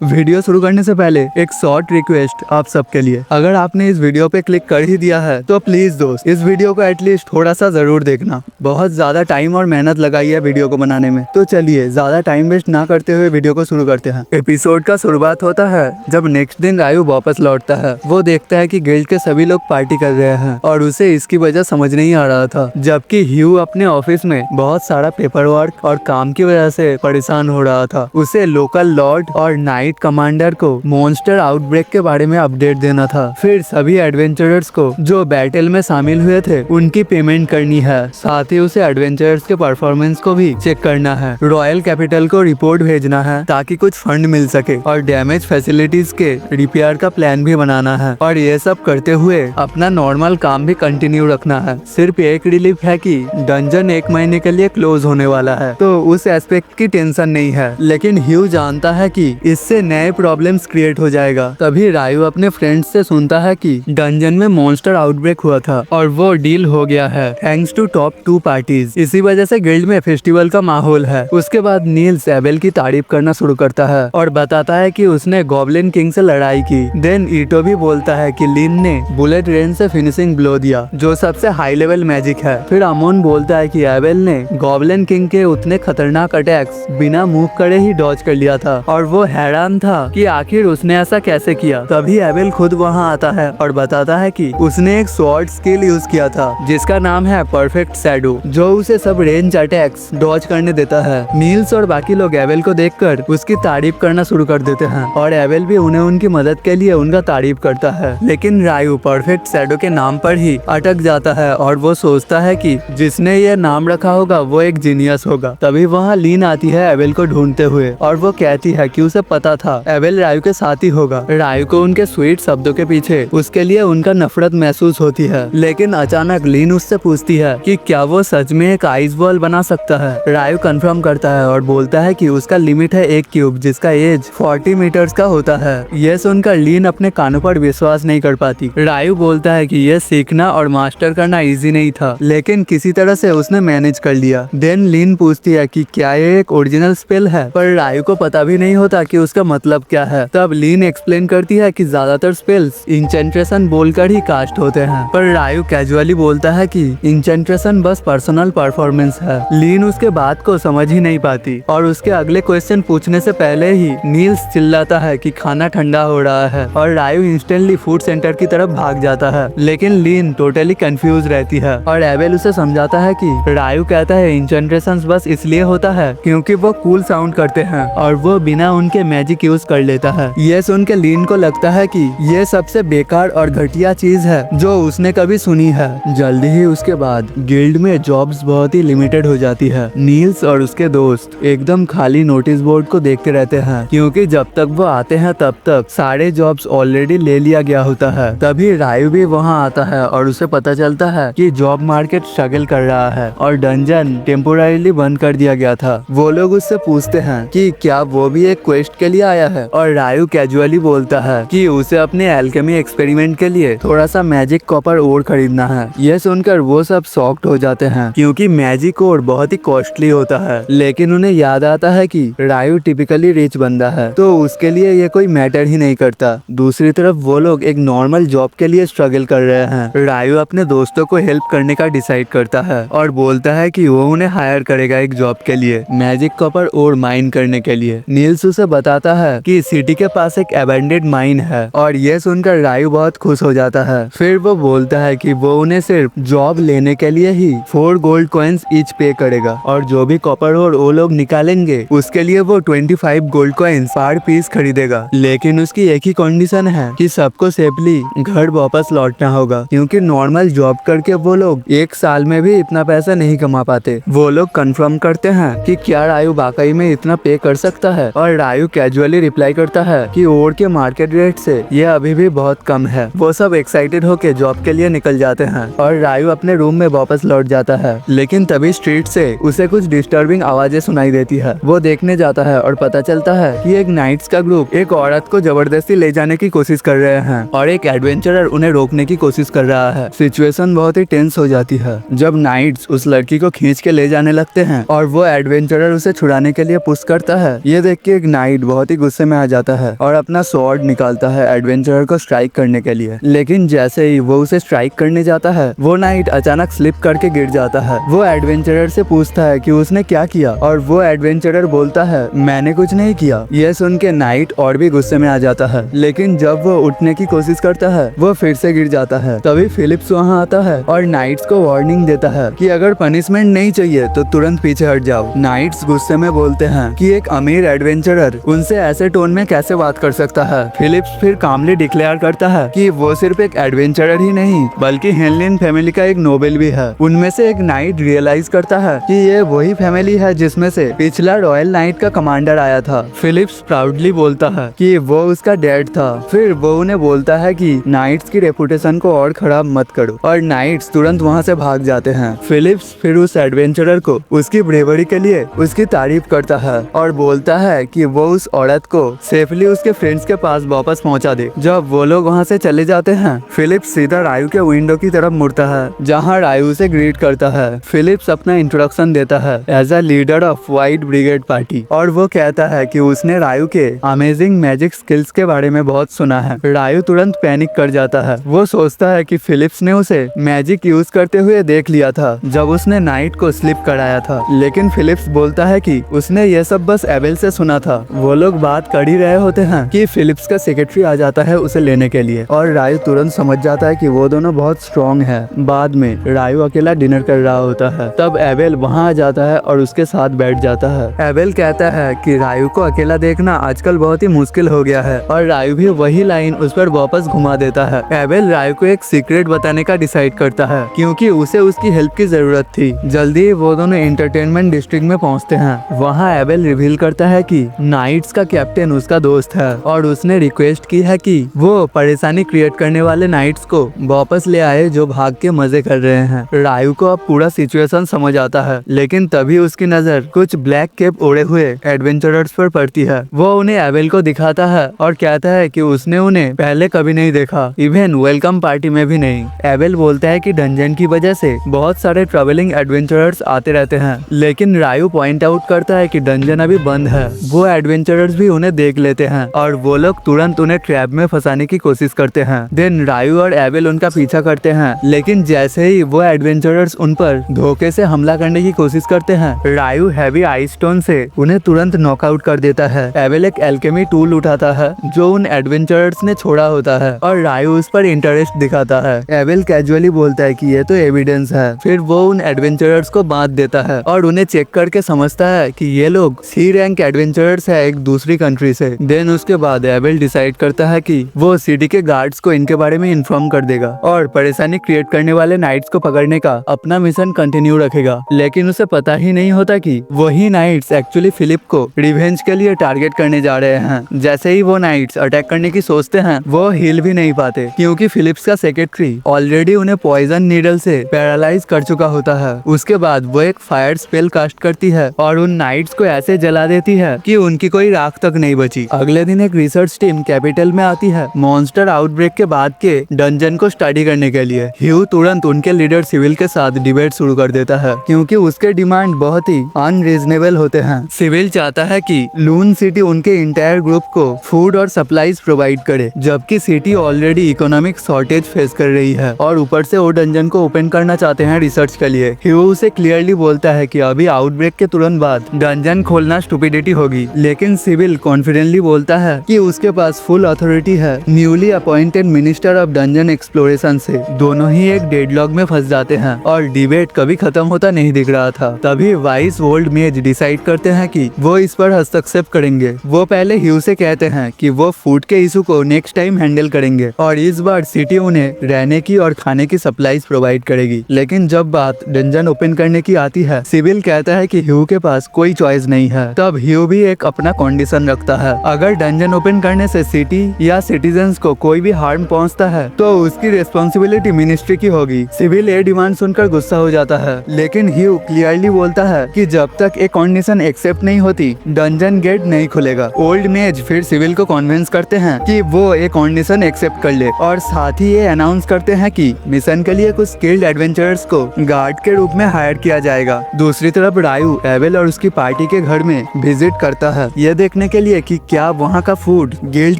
Video शुरू करने से पहले एक शॉर्ट रिक्वेस्ट आप सबके लिए, अगर आपने इस वीडियो पे क्लिक कर ही दिया है तो प्लीज दोस्त इस वीडियो को एटलीस्ट थोड़ा सा जरूर देखना। बहुत ज्यादा टाइम और मेहनत लगाई है वीडियो को बनाने में। तो चलिए ज्यादा टाइम वेस्ट ना करते हुए वीडियो को शुरू करते हैं। एपिसोड का शुरुआत होता है जब नेक्स्ट दिन रायू वापस लौटता है। वो देखता है कि गिल्ड के सभी लोग पार्टी कर रहे हैं और उसे इसकी वजह समझ नहीं आ रहा था, जबकि ह्यू अपने ऑफिस में बहुत सारा पेपर वर्क और काम की वजह से परेशान हो रहा था। उसे लोकल लॉर्ड और नाइट कमांडर को मॉन्स्टर आउटब्रेक के बारे में अपडेट देना था। फिर सभी एडवेंचरर्स को जो बैटल में शामिल हुए थे उनकी पेमेंट करनी है। साथ ही उसे एडवेंचरर्स के परफॉर्मेंस को भी चेक करना है। रॉयल कैपिटल को रिपोर्ट भेजना है ताकि कुछ फंड मिल सके और डैमेज फैसिलिटीज के रिपेयर का प्लान भी बनाना है। और ये सब करते हुए अपना नॉर्मल काम भी कंटिन्यू रखना है। सिर्फ एक रिलीफ है कि डंजन 1 महीने के लिए क्लोज होने वाला है, तो उस एस्पेक्ट की टेंशन नहीं है। लेकिन ह्यू जानता है कि इससे नए प्रॉब्लम्स क्रिएट हो जाएगा। तभी रायू अपने फ्रेंड्स से सुनता है कि डंजन में मॉन्स्टर आउटब्रेक हुआ था और वो डील हो गया है थैंक्स टू टॉप 2 पार्टीज। इसी वजह से गिल्ड में फेस्टिवल का माहौल है। उसके बाद नील्स एबेल की तारीफ करना शुरू करता है और बताता है कि उसने गॉब्लिन किंग से लड़ाई की। देन ईटो भी बोलता है कि लिन ने बुलेट रेन से फिनिशिंग ब्लो दिया, जो सबसे हाई लेवल मैजिक है। फिर अमोन बोलता है कि एबेल ने गॉब्लिन किंग के उतने खतरनाक अटैक्स बिना मूव करे ही डॉज कर लिया था और वो हैरान था कि आखिर उसने ऐसा कैसे किया। तभी एबेल खुद वहाँ आता है और बताता है कि उसने एक स्वॉर्ड स्किल यूज किया था जिसका नाम है परफेक्ट शैडो, जो उसे सब रेंज अटैक्स डॉज करने देता है। नील्स और बाकी लोग एबेल को देखकर उसकी तारीफ करना शुरू कर देते हैं और एबेल भी उन्हें उनकी मदद के लिए उनका तारीफ करता है। लेकिन रायू परफेक्ट शैडो के नाम पर ही अटक जाता है और वो सोचता है कि जिसने ये नाम रखा होगा वो एक जीनियस होगा। तभी वहाँ लीन आती है एबेल को ढूंढते हुए और वो कहती है कि उसे पता था एबेल रायू के साथ ही होगा। रायू को उनके स्वीट शब्दों के पीछे उसके लिए उनका नफरत महसूस होती है। लेकिन अचानक लीन उससे पूछती है कि क्या वो सच में एक आइस बॉल बना सकता है। रायू कंफर्म करता है और बोलता है कि उसका लिमिट है 1 क्यूब जिसका एज 40 मीटर्स का होता है। यह सुनकर लीन अपने कानों पर विश्वास नहीं कर पाती। रायू बोलता है कि यह सीखना और मास्टर करना इजी नहीं था, लेकिन किसी तरह से उसने मैनेज कर लिया। देन लीन पूछती है कि क्या ये एक ओरिजिनल स्पेल है, पर रायू को पता भी नहीं होता कि उसका मतलब क्या है। तब लीन एक्सप्लेन करती है कि ज्यादातर स्पेल्स इंचेंट्रेशन बोलकर ही कास्ट होते हैं, पर रायू कैजुअली बोलता है कि इंचेंट्रेशन बस पर्सनल परफॉर्मेंस है। लीन उसके बात को समझ ही नहीं पाती और उसके अगले क्वेश्चन पूछने से पहले ही नील्स चिल्लाता है कि खाना ठंडा हो रहा है और रायू इंस्टेंटली फूड सेंटर की तरफ भाग जाता है। लेकिन लीन टोटली कंफ्यूज रहती है और एबेल उसे समझाता है कि रायू कहता है इंचेंट्रेशन बस इसलिए होता है क्योंकि वो कूल साउंड करते हैं और वो बिना उनके मैजिक यूज कर लेता है। ये सुन के लीन को लगता है कि ये सबसे बेकार और घटिया चीज है जो उसने कभी सुनी है। जल्दी ही उसके बाद गिल्ड में जॉब्स बहुत ही लिमिटेड हो जाती है। नील्स और उसके दोस्त एकदम खाली नोटिस बोर्ड को देखते रहते हैं क्योंकि जब तक वो आते हैं तब तक सारे जॉब्स ऑलरेडी ले लिया गया होता है। तभी रायू भी वहाँ आता है और उसे पता चलता है कि जॉब मार्केट स्ट्रगल कर रहा है और डंजन टेम्पोररीली बंद कर दिया गया था। वो लोग उससे पूछते हैं कि क्या वो भी एक क्वेस्ट के लिए आया है और रायू कैजुअली बोलता है कि उसे अपने एल्केमी एक्सपेरिमेंट के लिए थोड़ा सा मैजिक कॉपर ओर खरीदना है। यह सुनकर वो सब शॉक्ड हो जाते हैं क्योंकि मैजिक ओर बहुत ही कॉस्टली होता है। लेकिन उन्हें याद आता है कि रायू टिपिकली रिच बंदा है तो उसके लिए ये कोई मैटर ही नहीं करता। दूसरी तरफ वो लोग एक नॉर्मल जॉब के लिए स्ट्रगल कर रहे हैं। रायू अपने दोस्तों को हेल्प करने का डिसाइड करता है और बोलता है कि वो उन्हें हायर करेगा एक जॉब के लिए, मैजिक कॉपर ओर माइन करने के लिए। नील्स उसे बताता है कि सिटी के पास एक अबैंडेड माइन है और ये सुनकर रायू बहुत खुश हो जाता है। फिर वो बोलता है कि वो उन्हें सिर्फ जॉब लेने के लिए ही 4 गोल्ड कॉइन्स ईच पे करेगा और जो भी कॉपर और वो लोग निकालेंगे उसके लिए वो 25 गोल्ड कॉइन्स पर पीस खरीदेगा। लेकिन उसकी एक ही कंडीशन है कि सबको सेफली घर वापस लौटना होगा क्योंकि नॉर्मल जॉब करके वो लोग 1 साल में भी इतना पैसा नहीं कमा पाते। वो लोग कंफर्म करते हैं कि क्या रायू वाकई में इतना पे कर सकता है और रायू कैजुअली रिप्लाई करता है कि ओर के मार्केट रेट से ये अभी भी बहुत कम है। वो सब एक्साइटेड होके जॉब के लिए निकल जाते हैं और रायू अपने रूम में वापस लौट जाता है। लेकिन तभी स्ट्रीट से उसे कुछ डिस्टर्बिंग आवाजें सुनाई देती है। वो देखने जाता है और पता चलता है कि एक नाइट्स का ग्रुप एक औरत को जबरदस्ती ले जाने की कोशिश कर रहे हैं और एक एडवेंचरर उन्हें रोकने की कोशिश कर रहा है। सिचुएशन बहुत ही टेंस हो जाती है जब नाइट्स उस लड़की को खींच के ले जाने लगते हैं और वो एडवेंचरर उसे छुड़ाने के लिए पुश करता है। ये देख के एक नाइट बहुत ही ही गुस्से में आ जाता है और अपना स्वॉर्ड निकालता है एडवेंचरर को स्ट्राइक करने के लिए। लेकिन जैसे ही वो उसे स्ट्राइक करने जाता है, वो नाइट अचानक स्लिप करके गिर जाता है। वो एडवेंचरर से पूछता है कि उसने क्या किया, और वो एडवेंचरर बोलता है मैंने कुछ नहीं किया। यह सुन के नाइट और भी गुस्से में आ जाता है, लेकिन जब वो उठने की कोशिश करता है, वो फिर से गिर जाता है। तभी फिलिप्स वहाँ आता है और नाइट्स को वार्निंग देता है कि अगर पनिशमेंट नहीं चाहिए तो तुरंत पीछे हट जाओ। नाइट्स गुस्से में बोलते हैं कि एक अमीर एडवेंचरर उनसे ऐसे टोन में कैसे बात कर सकता है। फिलिप्स फिर कामली डिक्लेयर करता है कि वो सिर्फ एक एडवेंचरर ही नहीं बल्कि हेनलिन फैमिली का एक नोबल भी है। उनमें से एक नाइट रियलाइज करता है कि ये वही फैमिली है जिसमें से पिछला रॉयल नाइट का कमांडर आया था। फिलिप्स प्राउडली बोलता है कि वो उसका डैड था। फिर वो उन्हें बोलता है कि नाइट्स की रेपुटेशन को और खराब मत करो, और नाइट्स तुरंत वहाँ से भाग जाते हैं। फिलिप्स फिर उस एडवेंचरर को उसकी ब्रेवरी के लिए उसकी तारीफ करता है और बोलता है कि वो उस औरत को सेफली उसके फ्रेंड्स के पास वापस पहुंचा दे। जब वो लोग वहाँ से चले जाते हैं, फिलिप्स सीधा रायू के विंडो की तरफ मुड़ता है, जहाँ रायू से ग्रीट करता है। फिलिप्स अपना इंट्रोडक्शन देता है as a leader of white brigade party, और वो कहता है कि उसने रायू के अमेजिंग मैजिक स्किल्स के बारे में बहुत सुना है। रायू तुरंत पैनिक कर जाता है। वो सोचता है कि फिलिप्स ने उसे मैजिक यूज करते हुए देख लिया था जब उसने नाइट को स्लिप कराया था, लेकिन फिलिप्स बोलता है कि उसने ये सब बस एबेल से सुना था। वो लोग बात कर ही रहे होते हैं कि फिलिप्स का सेक्रेटरी आ जाता है उसे लेने के लिए, और रायू तुरंत समझ जाता है कि वो दोनों बहुत स्ट्रॉन्ग है। बाद में रायू अकेला डिनर कर रहा होता है, तब एबेल वहाँ आ जाता है और उसके साथ बैठ जाता है। एबेल कहता है कि रायू को अकेला देखना आजकल बहुत ही मुश्किल हो गया है, और रायू भी वही लाइन उस पर वापस घुमा देता है। एबेल रायू को एक सीक्रेट बताने का डिसाइड करता है क्योंकि उसे उसकी हेल्प की जरूरत थी। जल्दी वो दोनों एंटरटेनमेंट डिस्ट्रिक्ट में पहुंचते हैं। वहाँ एबेल रिवील करता है कि नाइट्स का कैप्टन उसका दोस्त है और उसने रिक्वेस्ट की है कि वो परेशानी क्रिएट करने वाले नाइट्स को वापस ले आए जो भाग के मजे कर रहे हैं। रायू को अब पूरा सिचुएशन समझ आता है, लेकिन तभी उसकी नजर कुछ ब्लैक कैप ओढ़े हुए एडवेंचरर्स पर पड़ती है। वो उन्हें एबेल को दिखाता है और कहता है कि उसने उन्हें पहले कभी नहीं देखा, इवन वेलकम पार्टी में भी नहीं। एबेल बोलता है कि डंजन की वजह से बहुत सारे ट्रैवलिंग एडवेंचरर्स आते रहते हैं, लेकिन रायू पॉइंट आउट करता है कि डंजन अभी बंद है। वो एडवेंचरर्स भी उन्हें देख लेते हैं और वो लोग तुरंत उन्हें ट्रैप में फंसाने की कोशिश करते हैं। देन रायू और एबेल उनका पीछा करते हैं, लेकिन जैसे ही वो एडवेंचरर्स उन पर धोखे से हमला करने की कोशिश करते हैं, रायू हैवी आइस स्टोन से उन्हें तुरंत नॉकआउट कर देता है। एबेल एक एल्केमी टूल उठाता है जो उन एडवेंचरर्स ने छोड़ा होता है, और रायू उस पर इंटरेस्ट दिखाता है। एबेल कैजुअली बोलता है कि ये तो एविडेंस है। फिर वो उन एडवेंचरर्स को बांट देता है और उन्हें चेक करके समझता है कि ये लोग सी रैंक एडवेंचरर्स है एक दूसरी कंट्री से। देन उसके बाद एबेल डिसाइड करता है कि वो सिटी के गार्ड्स को इनके बारे में इन्फॉर्म कर देगा और परेशानी क्रिएट करने वाले नाइट्स को पकड़ने का अपना मिशन कंटिन्यू रखेगा। लेकिन उसे पता ही नहीं होता कि वही नाइट्स एक्चुअली फिलिप को रिवेंज के लिए टारगेट करने जा रहे हैं। जैसे ही वो नाइट्स अटैक करने की सोचते हैं, वो हिल भी नहीं पाते क्योंकि फिलिप्स का सेक्रेटरी ऑलरेडी उन्हें पॉइजन नीडल से पैरालाइज कर चुका होता है। उसके बाद वो एक फायर स्पेल कास्ट करती है और उन नाइट्स को ऐसे जला देती है कि उनकी कोई राख तक नहीं बची। अगले दिन एक रिसर्च टीम कैपिटल में आती है मॉन्स्टर आउटब्रेक के बाद के डंजन को स्टडी करने के लिए। ह्यू तुरंत उनके लीडर सिविल के साथ डिबेट शुरू कर देता है क्योंकि उसके डिमांड बहुत ही अनरीजनेबल होते हैं। सिविल चाहता है कि लून सिटी उनके इंटायर ग्रुप को फूड और सप्लाईज प्रोवाइड करे, जबकि city already economic shortage face कर रही है और ऊपर से वो डंजन को ओपन करना चाहते हैं रिसर्च के लिए। ह्यू उसे क्लियरली बोलता है कि अभी आउटब्रेक के तुरंत बाद डंजन खोलना स्टुपिडिटी होगी, लेकिन सिविल कॉन्फिडेंटली बोलता है कि उसके पास फुल अथॉरिटी है newly appointed minister of dungeon exploration से। दोनों ही एक डेडलॉक में फंस जाते हैं और डिबेट कभी खत्म होता नहीं दिख रहा था। तभी वाइस वोल्ड मेज डिसाइड करते हैं कि वो इस पर हस्तक्षेप करेंगे। वो पहले ह्यू से कहते हैं कि वो फूड के इशू को नेक्स्ट टाइम हैंडल करेंगे और इस बार सिटी उन्हें रहने की और खाने की सप्लाईज प्रोवाइड करेगी। लेकिन जब बात डंजन ओपन करने की आती है, सिविल कहता है कि ह्यू के पास कोई चॉइस नहीं है। तब ह्यू भी एक अपना कंडीशन रखता है, अगर डंजन ओपन करने से सिटी या सिटीजन्स को कोई भी हार्म पहुंचता है तो उसकी रिस्पॉन्सिबिलिटी मिनिस्ट्री की होगी। सिविल ये डिमांड सुनकर गुस्सा हो जाता है, लेकिन ह्यू क्लियरली बोलता है कि जब तक एक कंडीशन एक्सेप्ट नहीं होती डंजन गेट नहीं खुलेगा। ओल्ड मेज फिर सिविल को कन्विंस करते हैं कि वो एक कंडीशन एक्सेप्ट कर ले और साथ ही ये अनाउंस करते हैं कि मिशन के लिए कुछ स्किल्ड एडवेंचरर्स को गार्ड के रूप में हायर किया जाएगा। दूसरी तरफ रायू एबेल और उसकी पार्टी के घर में विजिट करता है। ये देख देखने के लिए कि क्या वहाँ का फूड गिल्ड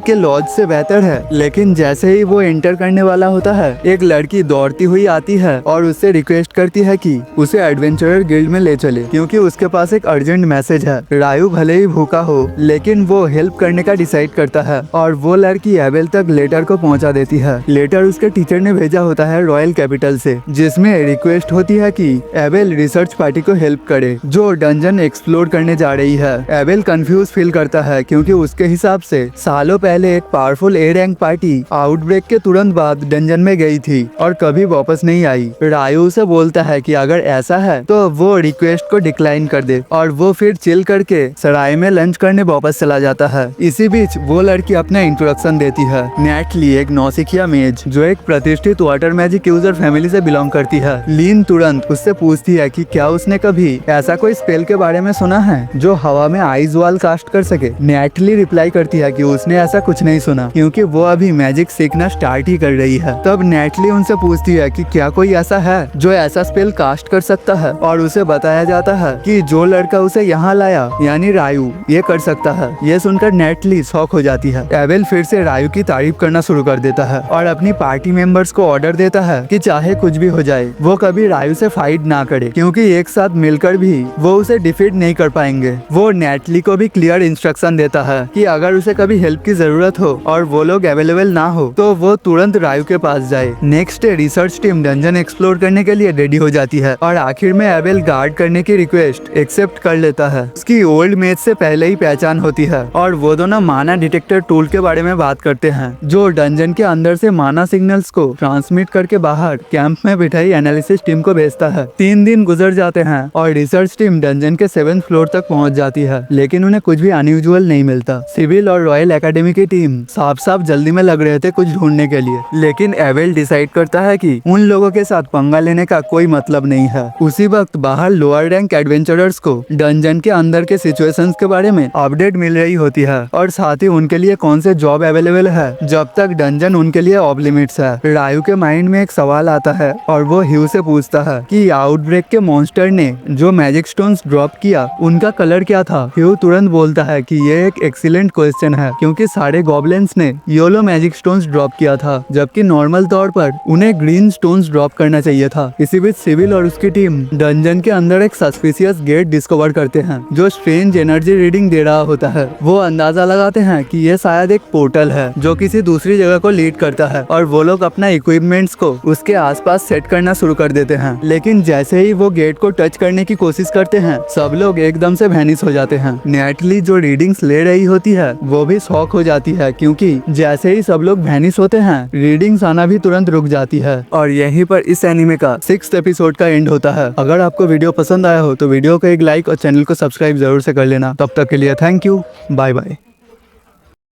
के लॉज से बेहतर है। लेकिन जैसे ही वो एंटर करने वाला होता है, एक लड़की दौड़ती हुई आती है और उससे रिक्वेस्ट करती है कि उसे एडवेंचरर गिल्ड में ले चले, क्योंकि उसके पास एक अर्जेंट मैसेज है। रायू भले ही भूखा हो, लेकिन वो हेल्प करने का डिसाइड करता है और वो लड़की एबेल तक लेटर को पहुंचा देती है। लेटर उसके टीचर ने भेजा होता है रॉयल कैपिटल से, जिसमें रिक्वेस्ट होती है कि एबेल रिसर्च पार्टी को हेल्प करे जो डंजन एक्सप्लोर करने जा रही है। एबेल कंफ्यूज फील करता है क्योंकि उसके हिसाब से सालों पहले एक powerful A rank party outbreak के तुरंत बाद डंजन में गई थी और कभी वापस नहीं आई। रायू से बोलता है कि अगर ऐसा है तो वो रिक्वेस्ट को डिक्लाइन कर दे और वो फिर चिल करके सराय में लंच करने वापस चला जाता है। इसी बीच वो लड़की अपना इंट्रोडक्शन देती है। नेटली एक नौसिखिया मेज जो एक प्रतिष्ठित वाटर मैजिक यूजर फैमिली से बिलोंग करती है। लीन तुरंत उससे पूछती है कि क्या उसने कभी ऐसा कोई स्पेल के बारे में सुना है जो हवा में आइज वॉल कास्ट कर सके। नेटली रिप्लाई करती है कि उसने ऐसा कुछ नहीं सुना क्योंकि वो अभी मैजिक सीखना स्टार्ट ही कर रही है। तब नेटली उनसे पूछती है कि क्या कोई ऐसा है जो ऐसा स्पेल कास्ट कर सकता है, और उसे बताया जाता है कि जो लड़का उसे यहाँ लाया यानी रायू ये कर सकता है। ये सुनकर नेटली शॉक हो जाती है। एबेल फिर से रायू की तारीफ करना शुरू कर देता है और अपनी पार्टी मेंबर्स को ऑर्डर देता है कि चाहे कुछ भी हो जाए वो कभी रायू से फाइट ना करे, क्योंकि एक साथ मिलकर भी वो उसे डिफीट नहीं कर पाएंगे। वो नेटली को भी क्लियर इंस्ट्रक्शन देता है कि अगर उसे कभी हेल्प की जरूरत हो और वो लोग अवेलेबल ना हो तो वो तुरंत रायू के पास जाए। Next day research team dungeon explore करने के लिए रेडी हो जाती है और आखिर में एबेल गार्ड करने की रिक्वेस्ट एक्सेप्ट कर लेता है। उसकी ओल्ड मेज से पहले ही पहचान होती है और वो दोनों माना डिटेक्टर टूल के बारे में बात करते हैं जो डंजन के अंदर से माना सिग्नल्स को ट्रांसमिट करके बाहर कैंप में बिठाई एनालिसिस टीम को भेजता है। 3 दिन गुजर जाते हैं और रिसर्च टीम डंजन के 7th फ्लोर तक पहुंच जाती है, लेकिन उन्हें कुछ भी अनयूजुअल नहीं मिलता। सिविल और रॉयल एकेडमी की टीम साफ साफ जल्दी में लग रहे थे कुछ ढूंढने के लिए, लेकिन एबेल डिसाइड करता है कि उन लोगों के साथ पंगा लेने का कोई मतलब नहीं है। उसी वक्त बाहर लोअर रैंक एडवेंचरर्स को डंजन के अंदर के सिचुएशंस के बारे में अपडेट मिल रही होती है और साथ ही उनके लिए कौन से जॉब अवेलेबल है जब तक डंजन उनके लिए ऑफ लिमिट्स है। रायू के माइंड में एक सवाल आता है और वो ह्यू से पूछता है कि आउटब्रेक के मॉन्स्टर ने जो मैजिक स्टोन्स ड्रॉप किया उनका कलर क्या था। ह्यू तुरंत बोलता है कि ये एक एक्सीलेंट क्वेश्चन है क्योंकि सारे गॉब्लिन्स ने येलो मैजिक स्टोन्स ड्रॉप किया था, जबकि नॉर्मल तौर पर उन्हें ग्रीन स्टोन्स ड्रॉप करना चाहिए था। इसी बीच सिविल और उसकी टीम डंजन के अंदर एक सस्पिशियस गेट डिस्कवर करते हैं जो स्ट्रेंज एनर्जी रीडिंग दे रहा होता है। वो अंदाजा लगाते हैं कि ये शायद एक पोर्टल है जो किसी दूसरी जगह को लीड करता है और वो लोग अपना इक्विपमेंट्स को उसके आसपास सेट करना शुरू कर देते हैं। लेकिन जैसे ही वो गेट को टच करने की कोशिश करते हैं सब लोग एकदम से वैनिश हो जाते हैं। नेटली जो रीडिंग्स ले रही होती है वो भी शॉक हो जाती है क्योंकि जैसे ही सब लोग वैनिश होते हैं रीडिंग्स आना भी तुरंत रुक जाती है। और यहीं पर इस एनीमे का 6th एपिसोड का एंड होता है। अगर आपको वीडियो पसंद आया हो तो वीडियो को एक लाइक और चैनल को सब्सक्राइब जरूर से कर लेना। तब तक के लिए थैंक यू, बाय बाय।